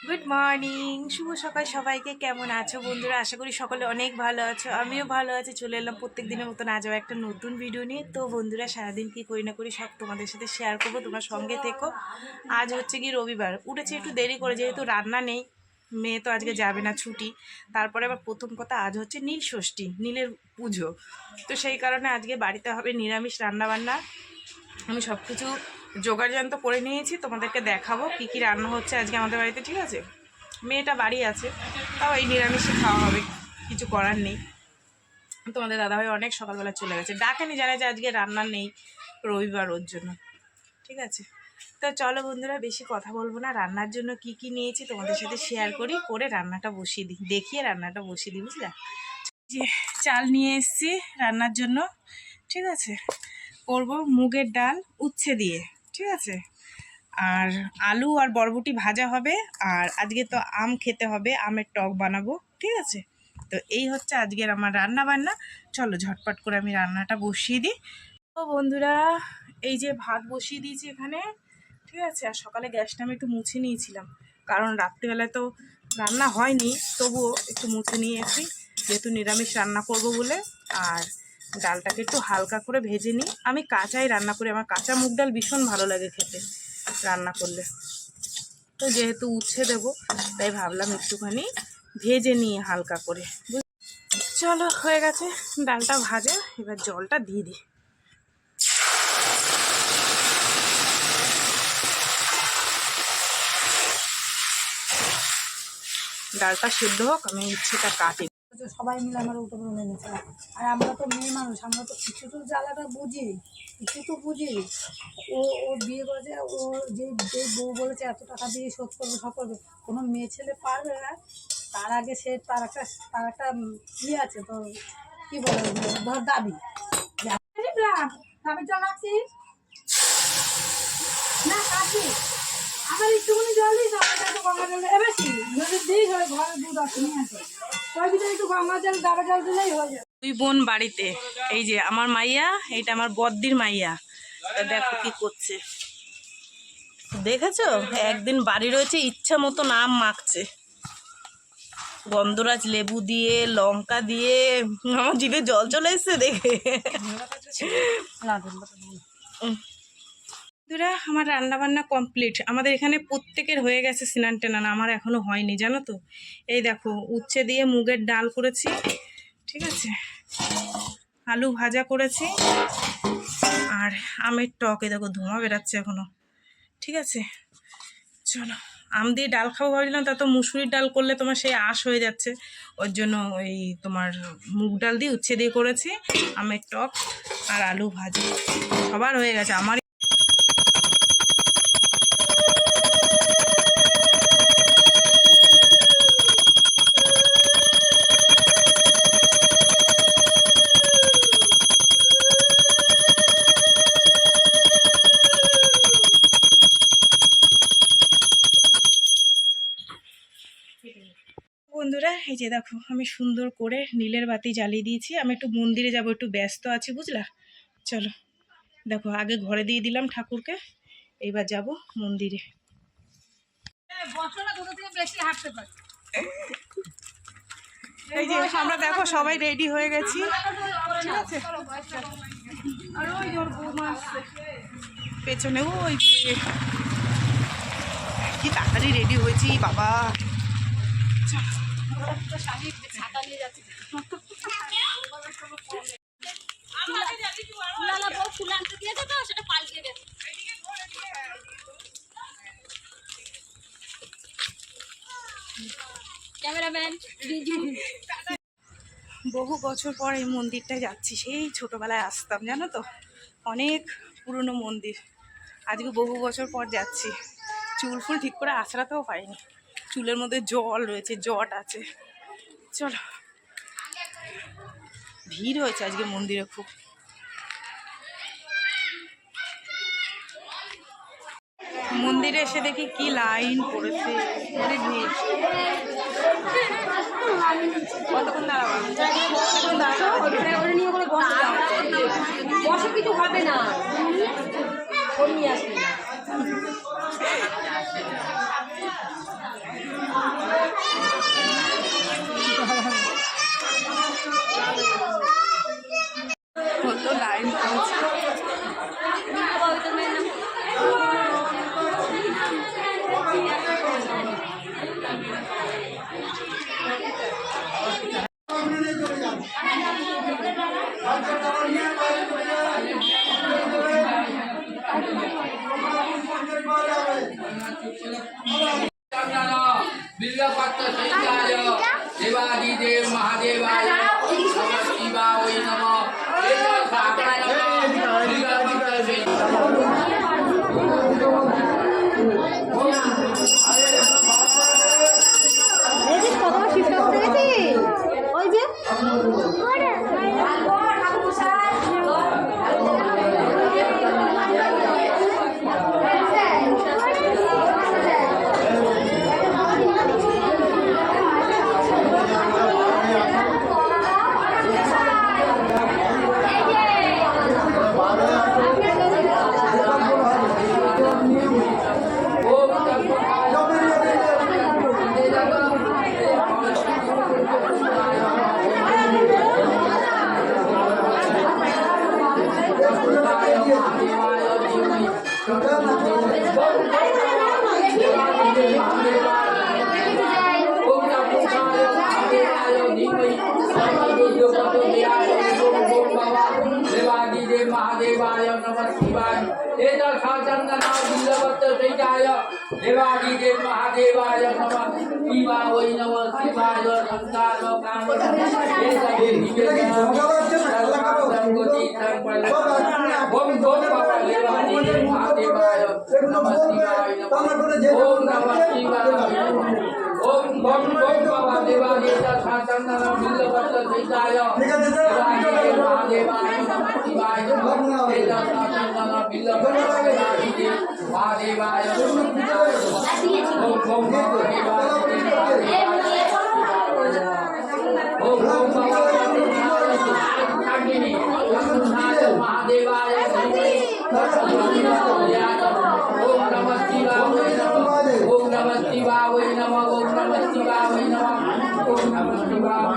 Good morning, শুভ সকাল সবাইকে। কেমন আছো বন্ধুরা? আশা করি সকলে অনেক ভালো আছো, আমিও ভালো আছি। চলে এলাম প্রত্যেক দিনের মতন আজও একটা নতুন ভিডিও নিয়ে। তো বন্ধুরা, সারাদিন কি করি না করি সব তোমাদের সাথে শেয়ার করবো, তোমার সঙ্গে থেকো। আজ হচ্ছে কি রবিবার, উঠেছি একটু দেরি করে, যেহেতু রান্না নেই, মেয়ে তো আজকে যাবে না, ছুটি। তারপরে আবার প্রথম কথা, আজ হচ্ছে নীল ষষ্ঠী, নীলের পুজো। তো সেই কারণে আজকে বাড়িতে হবে নিরামিষ রান্নাবান্না। আমি সব কিছু জোগাড়যন্ত্র করে নিয়েছি, তোমাদেরকে দেখাবো কি কি রান্না হচ্ছে আজকে আমাদের বাড়িতে, ঠিক আছে? মেয়েটা বাড়ি আছে, তাও এই নিরামিষে খাওয়া হবে, কিছু করার নেই। তোমাদের দাদাভাই অনেক সকালবেলা চলে গেছে, ডাকেনি, জানে যে আজকে রান্না নেই, রবিবার, ওর জন্য। ঠিক আছে, তো চলো বন্ধুরা, বেশি কথা বলবো না। রান্নার জন্য কি কি নিয়েছি তোমাদের সাথে শেয়ার করি, করে রান্নাটা বসিয়ে দিই, দেখিয়ে রান্নাটা বসিয়ে দিই, বুঝলা? যে চাল নিয়ে এসেছি রান্নার জন্য, ঠিক আছে। করব মুগের ডাল উচ্ছে দিয়ে, ঠিক আছে। আর আলু আর বরবটি ভাজা হবে। আর আজকে তো আম খেতে হবে, আমের টক বানাবো, ঠিক আছে। তো এই হচ্ছে আজকের আমার রান্না বান্না। চলো ঝটপট করে আমি রান্নাটা বসিয়ে দিই। তো বন্ধুরা, এই যে ভাত বসিয়ে দিয়েছি এখানে, ঠিক আছে। আর সকালে গ্যাসটা আমি একটু মুছে নিয়েছিলাম, কারণ রাত্রিবেলায় তো রান্না হয়নি, তবুও একটু মুছে নিয়েছি, যেহেতু নিরামিষ রান্না করব বলে। আর ডালটাকে একটু হালকা করে ভেজে নিই, আমি কাঁচাই রান্না করি, আমার কাঁচা মুগ ডাল ভীষণ ভালো লাগে খেতে রান্না করলে। তো যেহেতু উচ্ছে দেবো, তাই ভাবলাম একটুখানি ভেজে নিয়ে হালকা করে। চলো, হয়ে গেছে ডালটা ভাজা, এবার জলটা দিয়ে দিই। ডালটা সিদ্ধ হোক, আমি উচ্ছেটা কাটি। সবাই মিলে আমার উঠে বলে নিয়েছে। আর আমরা তো মেয়ে মানুষ, আমরা তো কিছু তো জ্বালাটা বুঝি, কিছু তো বুঝি। ও ও বিয়ে করেছে, ও যে যে বউ বলেছে এত টাকা দিয়ে শোধ করবে, সব করবে, কোনো মেয়ে ছেলে পারবে না। তার আগে সে তার একটা ইয়ে আছে, তো কী বলে, ধর দাবি। দাবি জল রাখছিস না, কাশি আবার একটুখানি জল দিস, একটু গঙ্গা জল বেশি যদি দিস, ওই ঘরে দুধ আছে নিয়ে আসে, ওই ভিতরে একটু গঙ্গা জল ডাবা জল দিলেই হয়ে যায়। দুই বোন বাড়িতে, এই যে আমার মাইয়া, এইটা আমার বদ্দির মাইয়া। তা দেখো কি করছে, দেখেছো? একদিন বাড়ি রয়েছে, ইচ্ছা মতো নাম মাখছে, গন্ধরাজ লেবু দিয়ে, লঙ্কা দিয়ে। আমার জিভে জল চলে এসছে দেখে। বন্ধুরা, আমার রান্না বান্না কমপ্লিট। আমাদের এখানে প্রত্যেকের হয়ে গেছে স্নান টানান, আমার এখনো হয়নি, জানো তো। এই দেখো, উচ্ছে দিয়ে মুগের ডাল করেছি, ঠিক আছে। আলু ভাজা করেছি, আর আমের টক, এই দেখো ধোঁয়া বেরাচ্ছে এখনো, ঠিক আছে। চলো, আম দিয়ে ডাল খাবো ভাবছিলাম, তা তো মুসুরির ডাল করলে তোমার সেই আঁশ হয়ে যাচ্ছে, ওর জন্য ওই তোমার মুগ ডাল দিয়ে উচ্ছে দিয়ে করেছি, আমের টক আর আলু ভাজা। সবার হয়ে গেছে, আমার। বন্ধুরা, এই যে দেখো, আমি সুন্দর করে নীলের বাতি জ্বালিয়ে দিয়েছি। আমি একটু মন্দিরে যাব, একটু ব্যস্ত আছি, বুঝলা। চলো, দেখো, আগে ঘরে দিয়ে দিলাম ঠাকুরকে, এইবার যাব মন্দিরে। এই যে আমরা দেখো সবাই রেডি হয়ে গেছি, ঠিক আছে। আর ওই ওর বৌমা আসছে পেছনে, ওই যে কি তাড়াতাড়ি রেডি হয়েছি বাবা। বহু বছর পর এই মন্দিরটায় যাচ্ছি, সেই ছোটবেলায় আসতাম, জানো তো, অনেক পুরনো মন্দির। আজকে বহু বছর পর যাচ্ছি, চুল ফুল ঠিক করে আঁচড়াতেও পাইনি, চুলের মধ্যে জল রয়েছে, জট আছে। চলো, ভিড় হয়েছে আজকে মন্দিরে খুব। মন্দিরে এসে দেখি কি লাইন পড়েছে, অনেক ভিড়। কতক্ষণ দাঁড়াবো? বসে কিছু হবে না, নিয়ে আসবে। बिल्लपत्र सहिताय देवादिदेव महादेवाय नमः शिवाय नमः बिल्लपत्र ওই যে देवादिदेव महादेवाय नमः शिवाय एतत्साचन्दना बिल्लपत्र सहिताय देवादिदेव महादेवाय नमः शिवाय नमः शिवाय संसार काम ओम दोष बाबा देवादिदेव महादेवाय नमः शिवाय ओम नमः शिवाय ओम ओम ओम बाबा देवादिदेव साचन्दना बिल्लपत्र सहिताय देवादिदेव महादेवाय नमः शिवाय एतत्साचन्दना बिल्लपत्र सहिताय महादेवाय ओम ओम महादेवाय ओम नमः शिवाय ओम नमः शिवाय नमः ओम नमः शिवाय नमः ओम नमः शिवाय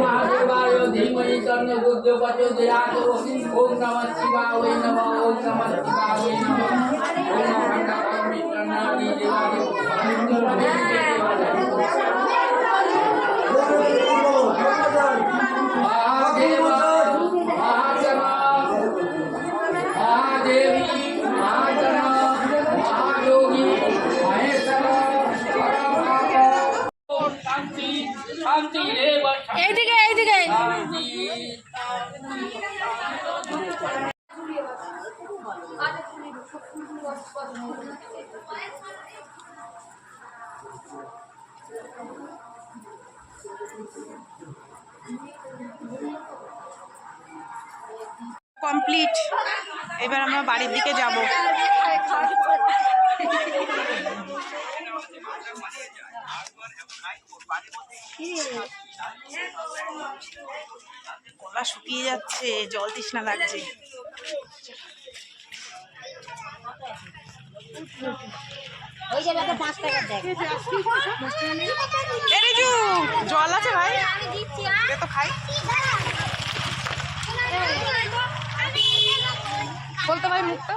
महादेवाय धीमहि तन्नो रुद्रो प्रचोदयात् ओम नमः शिवाय नमः ओम नमः शिवाय नमः ओम महादेव महादेवी महाजना महायोगी महेश्वर शांति शांति रेव এইদিকে এইদিকে शांति কমপ্লিট। এবার আমরা বাড়ির দিকে যাব। গলা শুকিয়ে যাচ্ছে, জল তৃষ্ণা লাগছে। এ রিজু, জল আছে ভাই? দে তো খাই। বলতে ভাই মুখটা।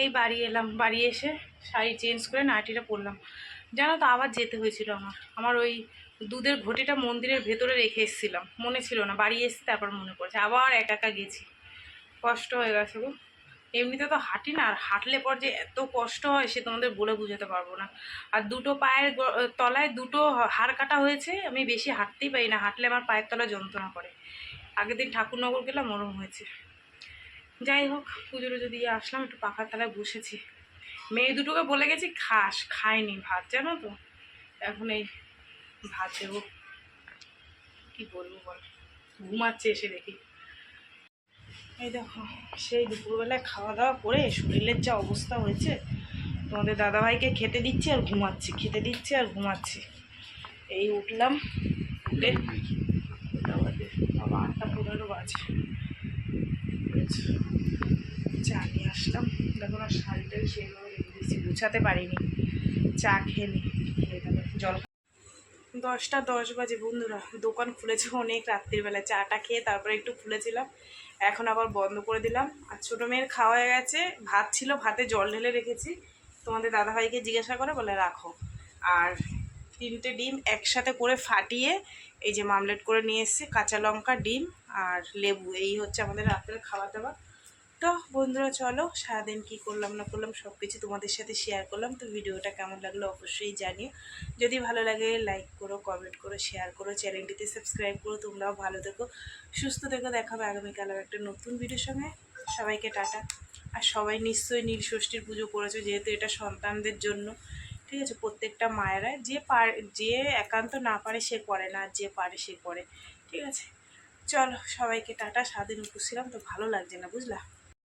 এই বাড়ি এলাম, বাড়ি এসে শাড়ি চেঞ্জ করে নাইটিটা পরলাম। জানো তো আবার যেতে হয়েছিল আমার ওই দুধের ঘটিটা মন্দিরের ভেতরে রেখে এসেছিলাম, মনে ছিল না। বাড়ি এসে তারপর মনে পড়েছে, আবার একা একা গেছি, কষ্ট হয়ে গেছে গো। এমনিতে তো হাঁটি না, আর হাঁটলে পর যে এত কষ্ট হয় সে তোমাদের বলে বুঝাতে পারবো না। আর দুটো পায়ের তলায় দুটো হাড় কাটা হয়েছে, আমি বেশি হাঁটতেই পারি না, হাঁটলে আমার পায়ের তলায় যন্ত্রণা করে। আগের দিন ঠাকুরনগর গেলাম, মরম হয়েছে। যাই হোক, পুজো টুজো দিয়ে আসলাম, একটু পাখার তলায় বসেছি। মেয়ে দুটোকে বলে গেছি খাস, খায়নি ভাত, জানো তো। এখন এই ভাত দেবো, কী বলবো বল, ঘুমাচ্ছে এসে দেখি। এই দেখো, সেই দুপুরবেলায় খাওয়া দাওয়া করে শরীরের যা অবস্থা হয়েছে, তোমাদের দাদাভাইকে খেতে দিচ্ছি আর ঘুমাচ্ছি, খেতে দিচ্ছি আর ঘুমাচ্ছি। এই উঠলাম, উঠে বাবা 8:15 বাজে, চা নিয়ে আসলাম। দেখো না, শাড়িটাই সেইভাবে রেখে দিয়েছি, গুছাতে পারিনি। চা খেয়ে নি, খেয়ে দেবে জল। 10:10 বাজে বন্ধুরা, দোকান খুলেছে অনেক রাত্রিবেলায়। চাটা খেয়ে তারপরে একটু খুলেছিলাম, এখন আবার বন্ধ করে দিলাম। আর ছোটো মেয়ের খাওয়া হয়ে গেছে, ভাত ছিল, ভাতে জল ঢেলে রেখেছি। তোমাদের দাদাভাইকে জিজ্ঞাসা করে বলে রাখো। আর 3টে ডিম একসাথে করে ফাটিয়ে এই যে মামলেট করে নিয়ে এসেছি, কাঁচা লঙ্কা, ডিম আর লেবু। এই হচ্ছে আমাদের রাতের খাওয়া দাওয়া। তো বন্ধুরা চলো, সারাদিন কী করলাম না করলাম সব কিছু তোমাদের সাথে শেয়ার করলাম। তো ভিডিওটা কেমন লাগলো অবশ্যই জানিও। যদি ভালো লাগে লাইক করো, কমেন্ট করো, শেয়ার করো, চ্যানেলটিতে সাবস্ক্রাইব করো। তোমরাও ভালো থেকো, সুস্থ থেকো। দেখাবে আগামীকাল আর একটা নতুন ভিডিওর সঙ্গে। সবাইকে টাটা। আর সবাই নিশ্চয়ই নীল ষষ্ঠীর পুজো করেছো, যেহেতু এটা সন্তানদের জন্য। ঠিক আছে, প্রত্যেকটা মায়েরা যে একান্ত না পারে সে করে না, আর যে পারে সে করে। ঠিক আছে, চলো সবাইকে টাটা। সারাদিন উপোস ছিলাম তো ভালো লাগছে না, বুঝলা।